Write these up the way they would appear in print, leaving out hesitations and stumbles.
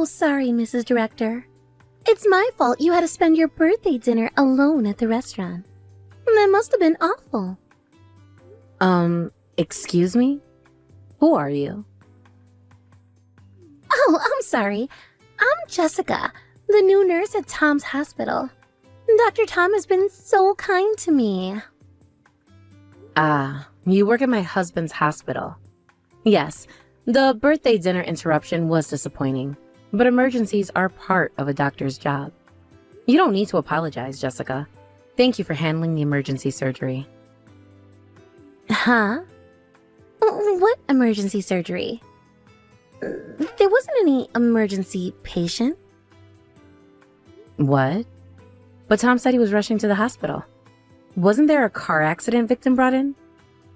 so sorry, Mrs. Director. It's my fault you had to spend your birthday dinner alone at the restaurant. That must have been awful. Excuse me? Who are you? Oh, I'm sorry. I'm Jessica, the new nurse at Tom's hospital. Dr. Tom has been so kind to me. Ah, you work at my husband's hospital. Yes, the birthday dinner interruption was disappointing, but emergencies are part of a doctor's job. You don't need to apologize, Jessica. Thank you for handling the emergency surgery. Huh? What emergency surgery? There wasn't any emergency patient. What? But Tom said he was rushing to the hospital. Wasn't there a car accident victim brought in?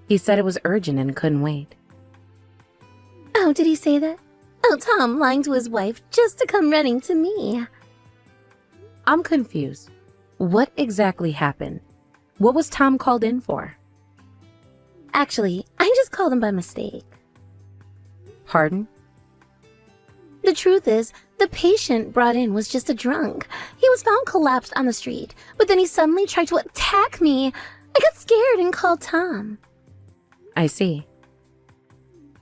He said it was urgent and couldn't wait. Oh, did he say that? Oh, Tom lying to his wife just to come running to me. I'm confused. What exactly happened? What was Tom called in for? Actually, I just called him by mistake. Pardon? The truth is, the patient brought in was just a drunk. He was found collapsed on the street, but then he suddenly tried to attack me. I got scared and called Tom. I see.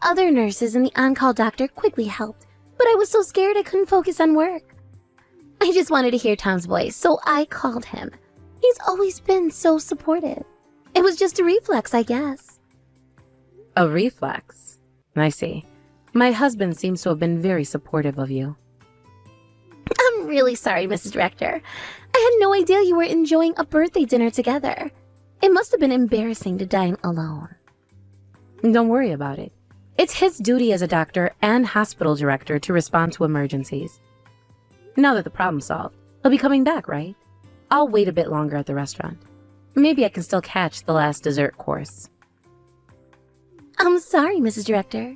Other nurses and the on-call doctor quickly helped, but I was so scared I couldn't focus on work. I just wanted to hear Tom's voice, so I called him. He's always been so supportive. It was just a reflex, I guess. A reflex? I see. My husband seems to have been very supportive of you. I'm really sorry, Mrs. Director. I had no idea you were enjoying a birthday dinner together. It must have been embarrassing to dine alone. Don't worry about it. It's his duty as a doctor and hospital director to respond to emergencies. Now that the problem's solved, he'll be coming back, right? I'll wait a bit longer at the restaurant. Maybe I can still catch the last dessert course. I'm sorry, Mrs. Director.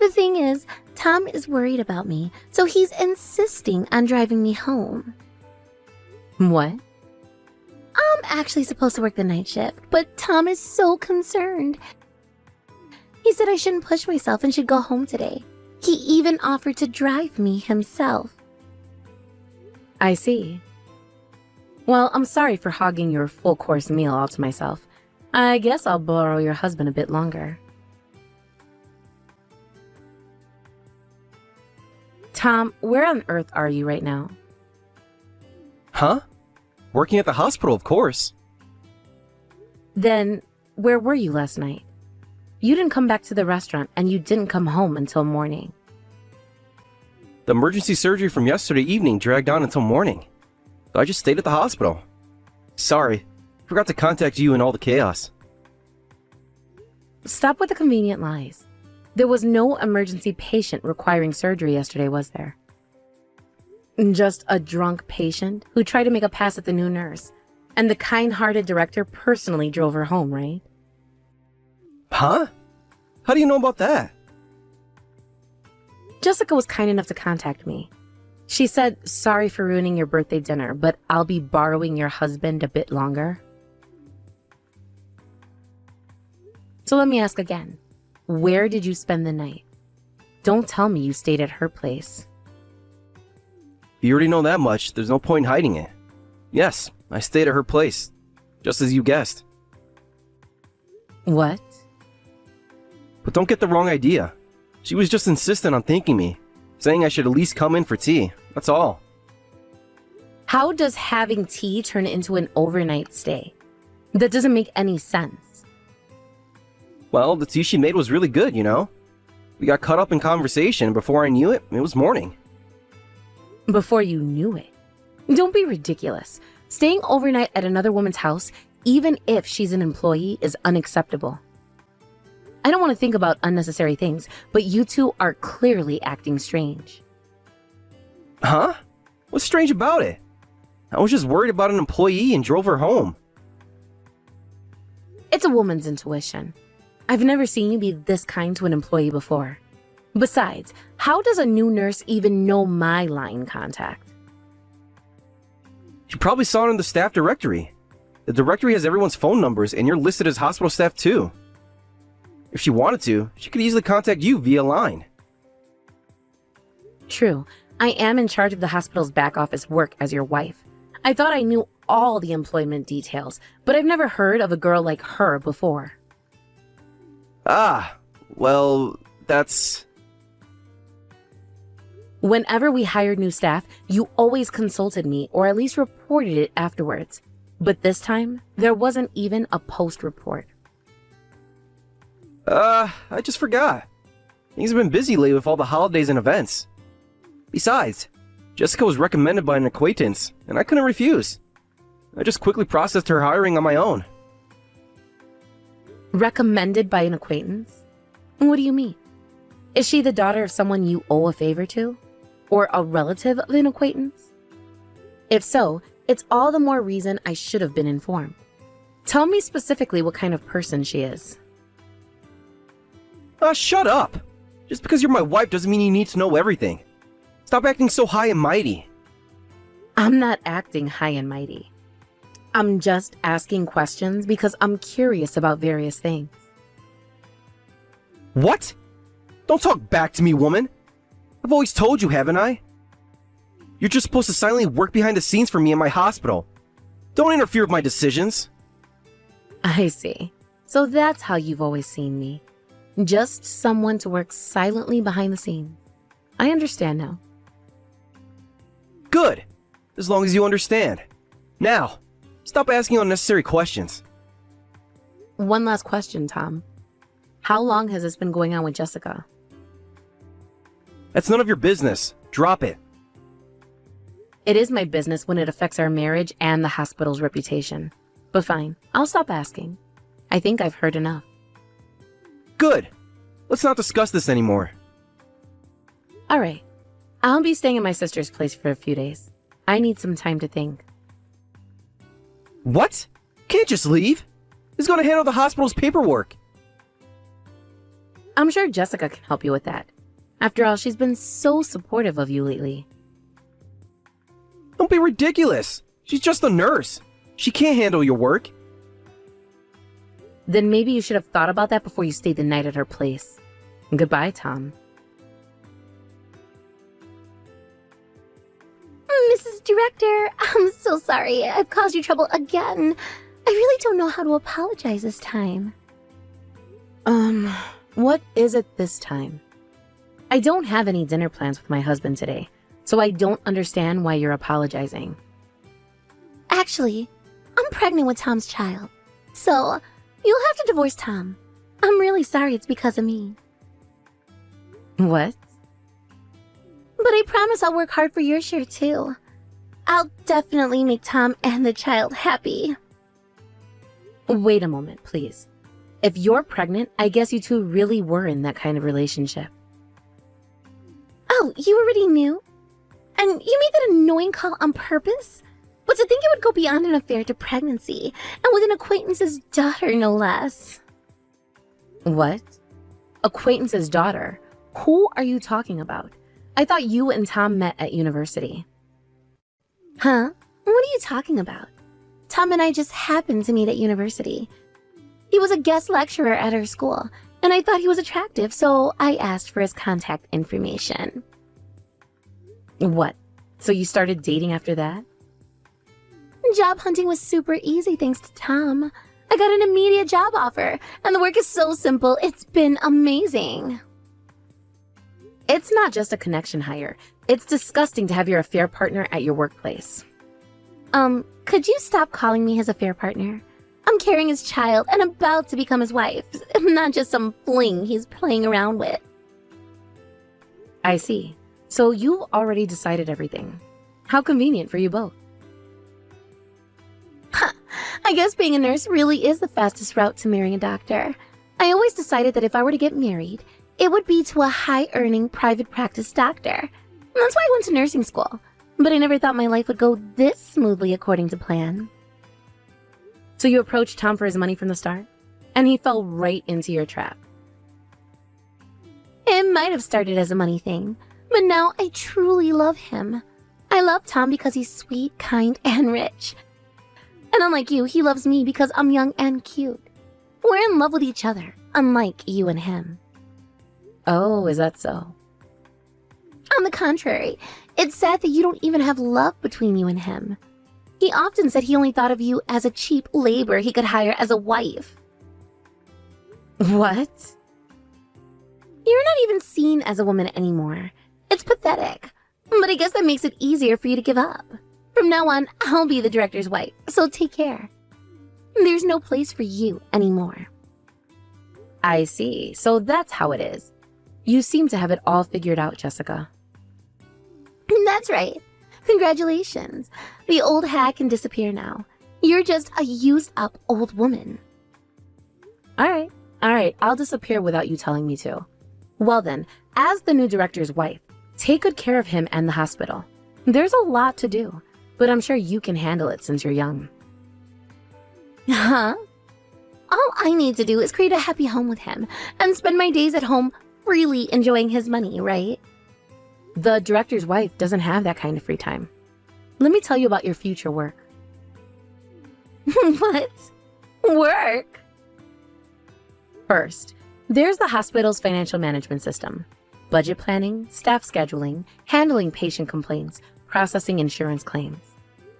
The thing is, Tom is worried about me, so he's insisting on driving me home. What? I'm actually supposed to work the night shift, but Tom is so concerned. He said I shouldn't push myself and should go home today. He even offered to drive me himself. I see. Well, I'm sorry for hogging your full-course meal all to myself. I guess I'll borrow your husband a bit longer. Tom, where on earth are you right now? Huh? Working at the hospital, of course. Then, where were you last night? You didn't come back to the restaurant, and you didn't come home until morning. The emergency surgery from yesterday evening dragged on until morning. So I just stayed at the hospital. Sorry, forgot to contact you in all the chaos. Stop with the convenient lies. There was no emergency patient requiring surgery yesterday, was there? Just a drunk patient who tried to make a pass at the new nurse, and the kind-hearted director personally drove her home, right? Huh? How do you know about that? Jessica was kind enough to contact me. She said, sorry for ruining your birthday dinner, but I'll be borrowing your husband a bit longer. So let me ask again. Where did you spend the night? Don't tell me you stayed at her place. You already know that much. There's no point in hiding it. Yes, I stayed at her place. Just as you guessed. What? But don't get the wrong idea. She was just insistent on thanking me, saying I should at least come in for tea. That's all. How does having tea turn into an overnight stay? That doesn't make any sense. Well, the tea she made was really good, you know? We got caught up in conversation, and before I knew it, it was morning. Before you knew it? Don't be ridiculous. Staying overnight at another woman's house, even if she's an employee, is unacceptable. I don't want to think about unnecessary things, but you two are clearly acting strange. Huh? What's strange about it? I was just worried about an employee and drove her home. It's a woman's intuition. I've never seen you be this kind to an employee before. Besides, how does a new nurse even know my line contact? She probably saw it in the staff directory. The directory has everyone's phone numbers, and you're listed as hospital staff too. If she wanted to, she could easily contact you via line. True. I am in charge of the hospital's back office work as your wife. I thought I knew all the employment details, but I've never heard of a girl like her before. Ah, well, that's... Whenever we hired new staff, you always consulted me or at least reported it afterwards. But this time, there wasn't even a post report. I just forgot. Things have been busy lately with all the holidays and events. Besides, Jessica was recommended by an acquaintance, and I couldn't refuse. I just quickly processed her hiring on my own. Recommended by an acquaintance? What do you mean? Is she the daughter of someone you owe a favor to? Or a relative of an acquaintance? If so, it's all the more reason I should have been informed. Tell me specifically what kind of person she is. Shut up! Just because you're my wife doesn't mean you need to know everything. Stop acting so high and mighty. I'm not acting high and mighty. I'm just asking questions because I'm curious about various things. What? Don't talk back to me, woman. I've always told you, haven't I? You're just supposed to silently work behind the scenes for me in my hospital. Don't interfere with my decisions. I see. So that's how you've always seen me. Just someone to work silently behind the scenes. I understand now. Good. As long as you understand. Now, stop asking unnecessary questions. One last question, Tom. How long has this been going on with Jessica? That's none of your business. Drop it. It is my business when it affects our marriage and the hospital's reputation. But fine, I'll stop asking. I think I've heard enough. Good. Let's not discuss this anymore. All right. I'll be staying at my sister's place for a few days. I need some time to think. What? Can't just leave. Who's going to handle the hospital's paperwork? I'm sure Jessica can help you with that. After all, she's been so supportive of you lately. Don't be ridiculous. She's just a nurse. She can't handle your work. Then maybe you should have thought about that before you stayed the night at her place. Goodbye, Tom. Mrs. Director, I'm so sorry. I've caused you trouble again. I really don't know how to apologize this time. What is it this time? I don't have any dinner plans with my husband today, so I don't understand why you're apologizing. Actually, I'm pregnant with Tom's child. So, you'll have to divorce Tom. I'm really sorry it's because of me. What? But I promise I'll work hard for your share too. I'll definitely make Tom and the child happy. Wait a moment, please. If you're pregnant, I guess you two really were in that kind of relationship. Oh, you already knew? And you made that annoying call on purpose? But to think it would go beyond an affair to pregnancy, and with an acquaintance's daughter, no less. What? Acquaintance's daughter? Who are you talking about? I thought you and Tom met at university. Huh? What are you talking about? Tom and I just happened to meet at university. He was a guest lecturer at our school, and I thought he was attractive, so I asked for his contact information. What? So you started dating after that? Job hunting was super easy thanks to Tom. I got an immediate job offer, and the work is so simple, it's been amazing. It's not just a connection hire. It's disgusting to have your affair partner at your workplace. Could you stop calling me his affair partner? I'm carrying his child and about to become his wife, not just some fling he's playing around with. I see. So you've already decided everything. How convenient for you both. I guess being a nurse really is the fastest route to marrying a doctor. I always decided that if I were to get married, it would be to a high-earning private practice doctor. That's why I went to nursing school. But I never thought my life would go this smoothly according to plan. So you approached Tom for his money from the start? And he fell right into your trap. It might have started as a money thing, but now I truly love him. I love Tom because he's sweet, kind, and rich. And unlike you, he loves me because I'm young and cute. We're in love with each other, unlike you and him. Oh, is that so? On the contrary, It's sad that you don't even have love between you and him. He often said he only thought of you as a cheap labor he could hire as a wife. What? You're not even seen as a woman anymore. It's pathetic. But I guess that makes it easier for you to give up. From now on, I'll be the director's wife, so take care. There's no place for you anymore. I see. So that's how it is. You seem to have it all figured out, Jessica. That's right. Congratulations. The old hag can disappear now. You're just a used-up old woman. All right, I'll disappear without you telling me to. Well then, as the new director's wife, take good care of him and the hospital. There's a lot to do, but I'm sure you can handle it since you're young. Huh? All I need to do is create a happy home with him and spend my days at home freely enjoying his money, right? The director's wife doesn't have that kind of free time. Let me tell you about your future work. What? Work? First, there's the hospital's financial management system. Budget planning, staff scheduling, handling patient complaints, processing insurance claims.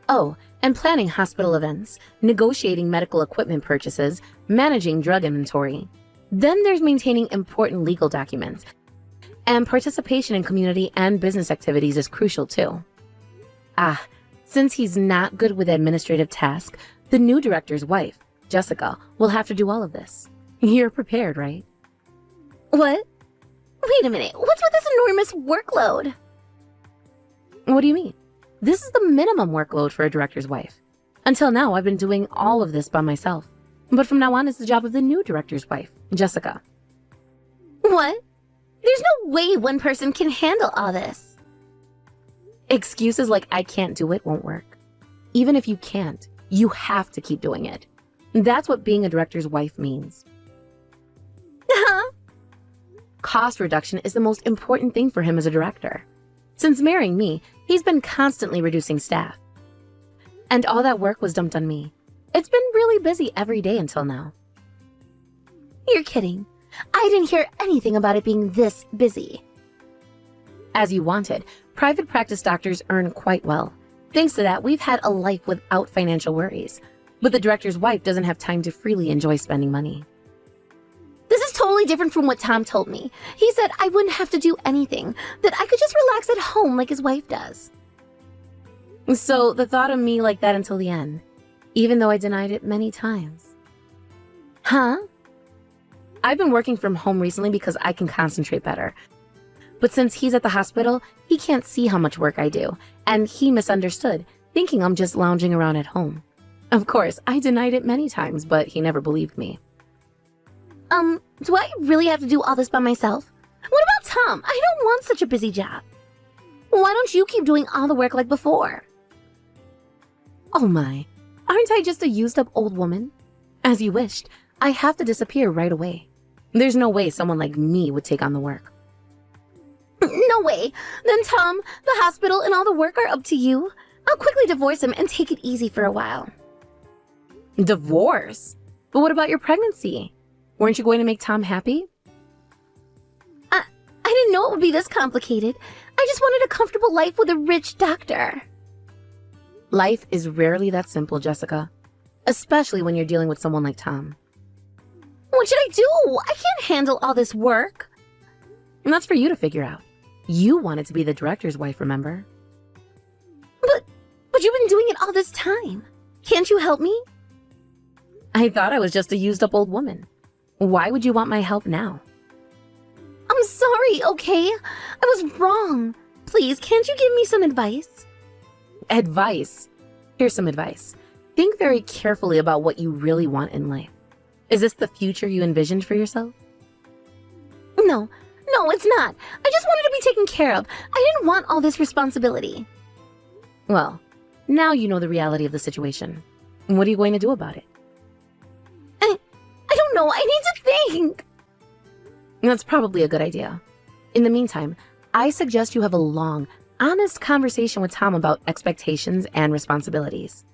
Oh, and planning hospital events, negotiating medical equipment purchases, managing drug inventory. Then there's maintaining important legal documents. And participation in community and business activities is crucial too. Since he's not good with administrative tasks, the new director's wife, Jessica, will have to do all of this. You're prepared, right? What? Wait a minute, what's with this enormous workload? What do you mean? This is the minimum workload for a director's wife. Until now, I've been doing all of this by myself. But from now on, it's the job of the new director's wife, Jessica. What? There's no way one person can handle all this. Excuses like I can't do it won't work. Even if you can't, you have to keep doing it. That's what being a director's wife means. Cost reduction is the most important thing for him as a director. Since marrying me, he's been constantly reducing staff. And all that work was dumped on me. It's been really busy every day until now. You're kidding. I didn't hear anything about it being this busy. As you wanted, private practice doctors earn quite well. Thanks to that, we've had a life without financial worries. But the director's wife doesn't have time to freely enjoy spending money. This is totally different from what Tom told me. He said I wouldn't have to do anything, that I could just relax at home like his wife does. So the thought of me like that until the end, even though I denied it many times. Huh? I've been working from home recently because I can concentrate better. But since he's at the hospital, he can't see how much work I do, and he misunderstood, thinking I'm just lounging around at home. Of course, I denied it many times, but he never believed me. Do I really have to do all this by myself? What about Tom? I don't want such a busy job. Why don't you keep doing all the work like before? Oh my, aren't I just a used-up old woman? As you wished, I have to disappear right away. There's no way someone like me would take on the work. No way. Then Tom, the hospital, and all the work are up to you. I'll quickly divorce him and take it easy for a while. Divorce? But what about your pregnancy? Weren't you going to make Tom happy? I didn't know it would be this complicated. I just wanted a comfortable life with a rich doctor. Life is rarely that simple, Jessica. Especially when you're dealing with someone like Tom. What should I do? I can't handle all this work. And that's for you to figure out. You wanted to be the director's wife, remember? But you've been doing it all this time. Can't you help me? I thought I was just a used-up old woman. Why would you want my help now? I'm sorry, okay? I was wrong. Please, can't you give me some advice? Advice? Here's some advice. Think very carefully about what you really want in life. Is this the future you envisioned for yourself? No, it's not. I just wanted to be taken care of. I didn't want all this responsibility. Well, now you know the reality of the situation. What are you going to do about it? I don't know. I need to think. That's probably a good idea. In the meantime, I suggest you have a long, honest conversation with Tom about expectations and responsibilities.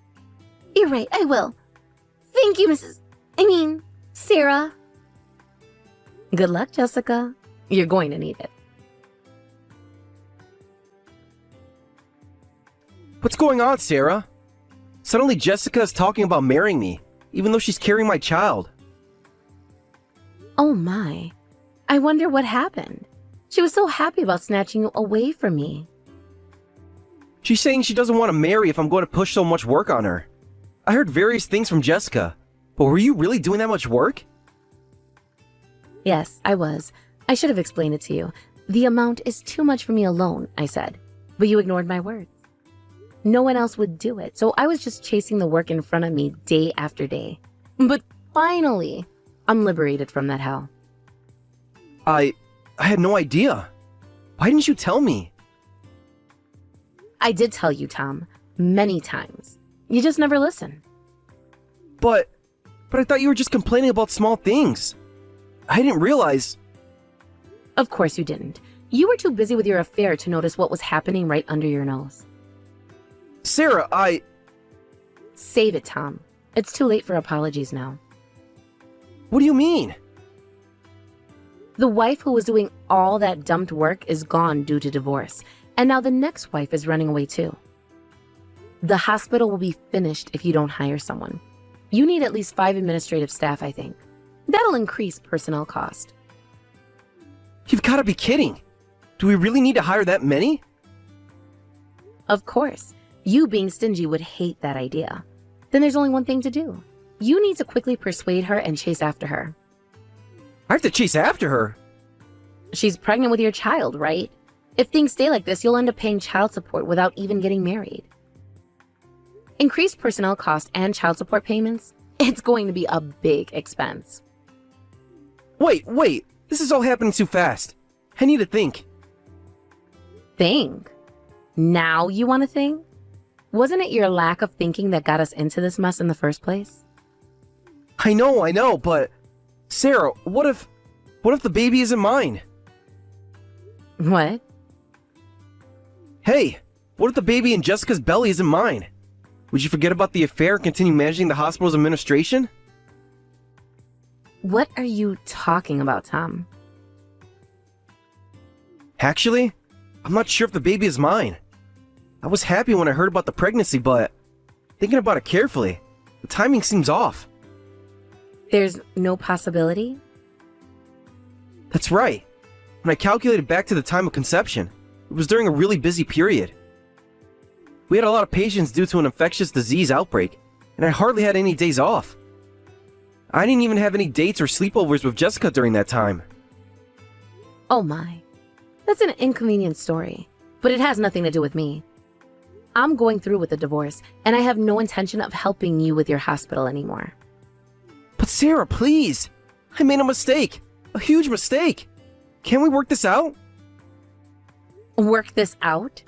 You're right, I will. Thank you, Sarah. Good luck, Jessica. You're going to need it. What's going on, Sarah? Suddenly Jessica is talking about marrying me, even though she's carrying my child. Oh my. I wonder what happened. She was so happy about snatching you away from me. She's saying she doesn't want to marry if I'm going to push so much work on her. I heard various things from Jessica, but were you really doing that much work? Yes, I was. I should have explained it to you. The amount is too much for me alone, I said. But you ignored my words. No one else would do it, so I was just chasing the work in front of me day after day. But finally, I'm liberated from that hell. I had no idea. Why didn't you tell me? I did tell you, Tom, many times. You just never listen. But I thought you were just complaining about small things. I didn't realize. Of course you didn't. You were too busy with your affair to notice what was happening right under your nose. Sarah, Save it, Tom. It's too late for apologies now. What do you mean? The wife who was doing all that dumped work is gone due to divorce, and now the next wife is running away too. The hospital will be finished if you don't hire someone. You need at least 5 administrative staff, I think. That'll increase personnel cost. You've got to be kidding. Do we really need to hire that many? Of course. You being stingy would hate that idea. Then there's only one thing to do. You need to quickly persuade her and chase after her. I have to chase after her. She's pregnant with your child, right? If things stay like this, you'll end up paying child support without even getting married. Increased personnel cost and child support payments, it's going to be a big expense. Wait. This is all happening too fast. I need to think. Think? Now you want to think? Wasn't it your lack of thinking that got us into this mess in the first place? I know, but Sarah, what if the baby isn't mine? What? Hey, what if the baby in Jessica's belly isn't mine? Would you forget about the affair and continue managing the hospital's administration? What are you talking about, Tom? Actually, I'm not sure if the baby is mine. I was happy when I heard about the pregnancy, but thinking about it carefully, the timing seems off. There's no possibility? That's right. When I calculated back to the time of conception, it was during a really busy period. We had a lot of patients due to an infectious disease outbreak, and I hardly had any days off. I didn't even have any dates or sleepovers with Jessica during that time. Oh my. That's an inconvenient story, but it has nothing to do with me. I'm going through with the divorce, and I have no intention of helping you with your hospital anymore. But Sarah, please! I made a mistake! A huge mistake! Can't we work this out? Work this out?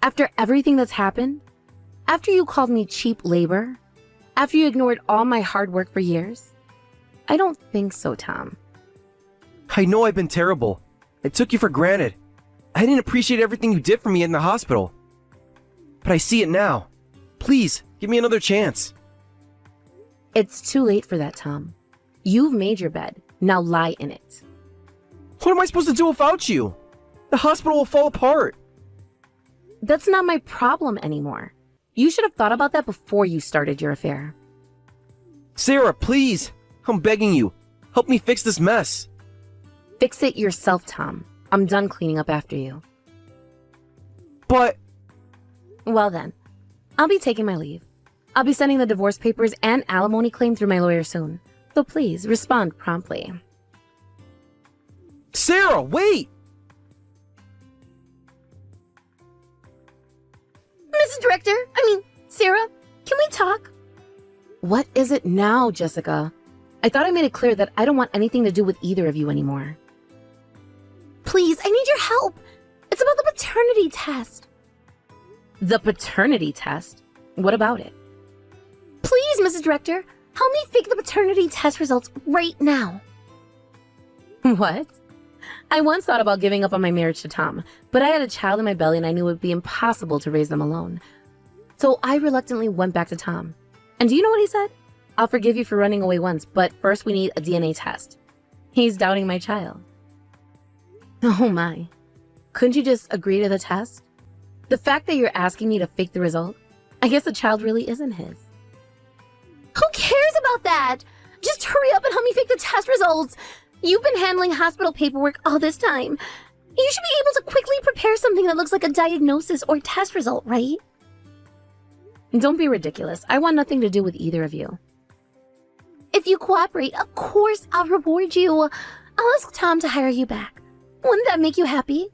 After everything that's happened? After you called me cheap labor? After you ignored all my hard work for years? I don't think so, Tom. I know I've been terrible. I took you for granted. I didn't appreciate everything you did for me in the hospital. But I see it now. Please, give me another chance. It's too late for that, Tom. You've made your bed. Now lie in it. What am I supposed to do without you? The hospital will fall apart. That's not my problem anymore. You should have thought about that before you started your affair. Sarah, please. I'm begging you. Help me fix this mess. Fix it yourself, Tom. I'm done cleaning up after you. But... Well then, I'll be taking my leave. I'll be sending the divorce papers and alimony claim through my lawyer soon. So please, respond promptly. Sarah, wait! Mrs. Director, Sarah, can we talk? What is it now, Jessica? I thought I made it clear that I don't want anything to do with either of you anymore. Please, I need your help. It's about the paternity test. The paternity test? What about it? Please, Mrs. Director, help me fake the paternity test results right now. What? I once thought about giving up on my marriage to Tom, but I had a child in my belly and I knew it would be impossible to raise them alone. So I reluctantly went back to Tom. And do you know what he said? I'll forgive you for running away once, but first we need a DNA test. He's doubting my child. Oh my. Couldn't you just agree to the test? The fact that you're asking me to fake the result, I guess the child really isn't his. Who cares about that? Just hurry up and help me fake the test results. You've been handling hospital paperwork all this time. You should be able to quickly prepare something that looks like a diagnosis or test result, right? Don't be ridiculous. I want nothing to do with either of you. If you cooperate, of course I'll reward you. I'll ask Tom to hire you back. Wouldn't that make you happy?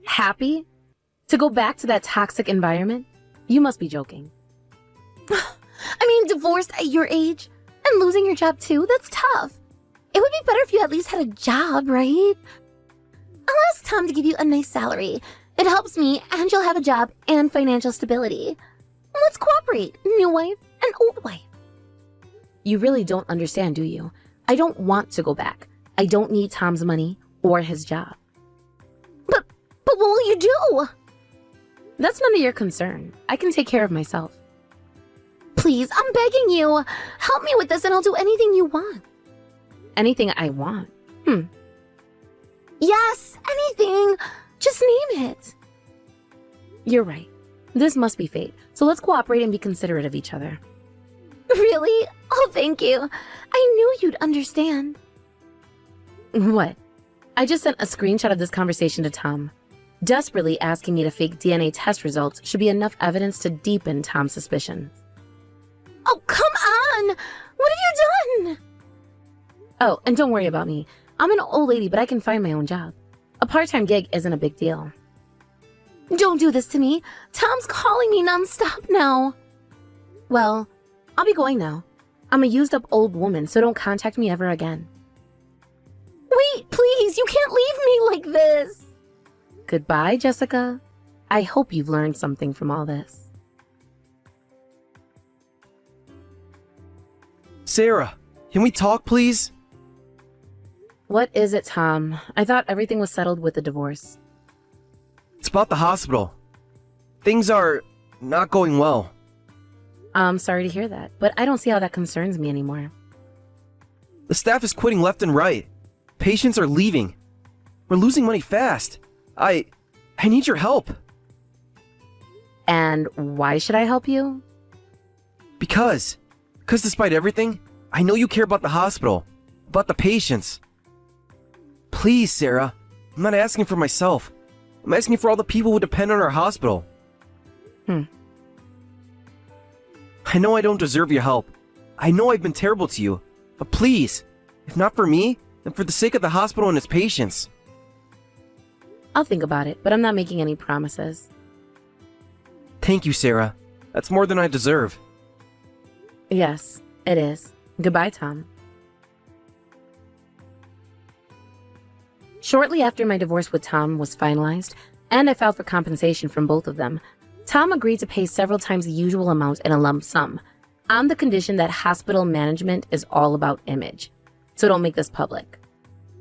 Happy? To go back to that toxic environment? You must be joking. I mean, divorced at your age and losing your job too, that's tough. It would be better if you at least had a job, right? I'll ask Tom to give you a nice salary. It helps me, and you'll have a job and financial stability. Let's cooperate, new wife and old wife. You really don't understand, do you? I don't want to go back. I don't need Tom's money or his job. But what will you do? That's none of your concern. I can take care of myself. Please, I'm begging you. Help me with this and I'll do anything you want. Anything I want? Yes, anything. Just name it. You're right. This must be fate. So let's cooperate and be considerate of each other. Really? Oh, thank you. I knew you'd understand. What? I just sent a screenshot of this conversation to Tom. Desperately asking me to fake DNA test results should be enough evidence to deepen Tom's suspicions. Oh, come on! What have you done? Oh, and don't worry about me. I'm an old lady, but I can find my own job. A part-time gig isn't a big deal. Don't do this to me. Tom's calling me nonstop now. Well, I'll be going now. I'm a used-up old woman, so don't contact me ever again. Wait, please, you can't leave me like this. Goodbye, Jessica. I hope you've learned something from all this. Sarah, can we talk, please? What is it, Tom? I thought everything was settled with the divorce. It's about the hospital. Things are not going well. I'm sorry to hear that, but I don't see how that concerns me anymore. The staff is quitting left and right. Patients are leaving. We're losing money fast. I need your help. And why should I help you? Because despite everything, I know you care about the hospital, about the patients. Please, Sarah, I'm not asking for myself. I'm asking for all the people who depend on our hospital. I know I don't deserve your help. I know I've been terrible to you. But please, if not for me, then for the sake of the hospital and its patients. I'll think about it, but I'm not making any promises. Thank you, Sarah. That's more than I deserve. Yes, it is. Goodbye, Tom. Shortly after my divorce with Tom was finalized, and I filed for compensation from both of them, Tom agreed to pay several times the usual amount in a lump sum, on the condition that hospital management is all about image, so don't make this public.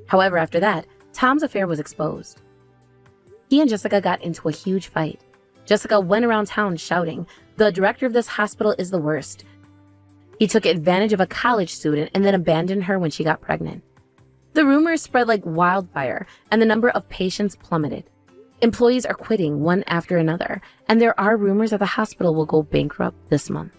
However, after that, Tom's affair was exposed. He and Jessica got into a huge fight. Jessica went around town shouting, "The director of this hospital is the worst." He took advantage of a college student and then abandoned her when she got pregnant. The rumors spread like wildfire, and the number of patients plummeted. Employees are quitting one after another, and there are rumors that the hospital will go bankrupt this month.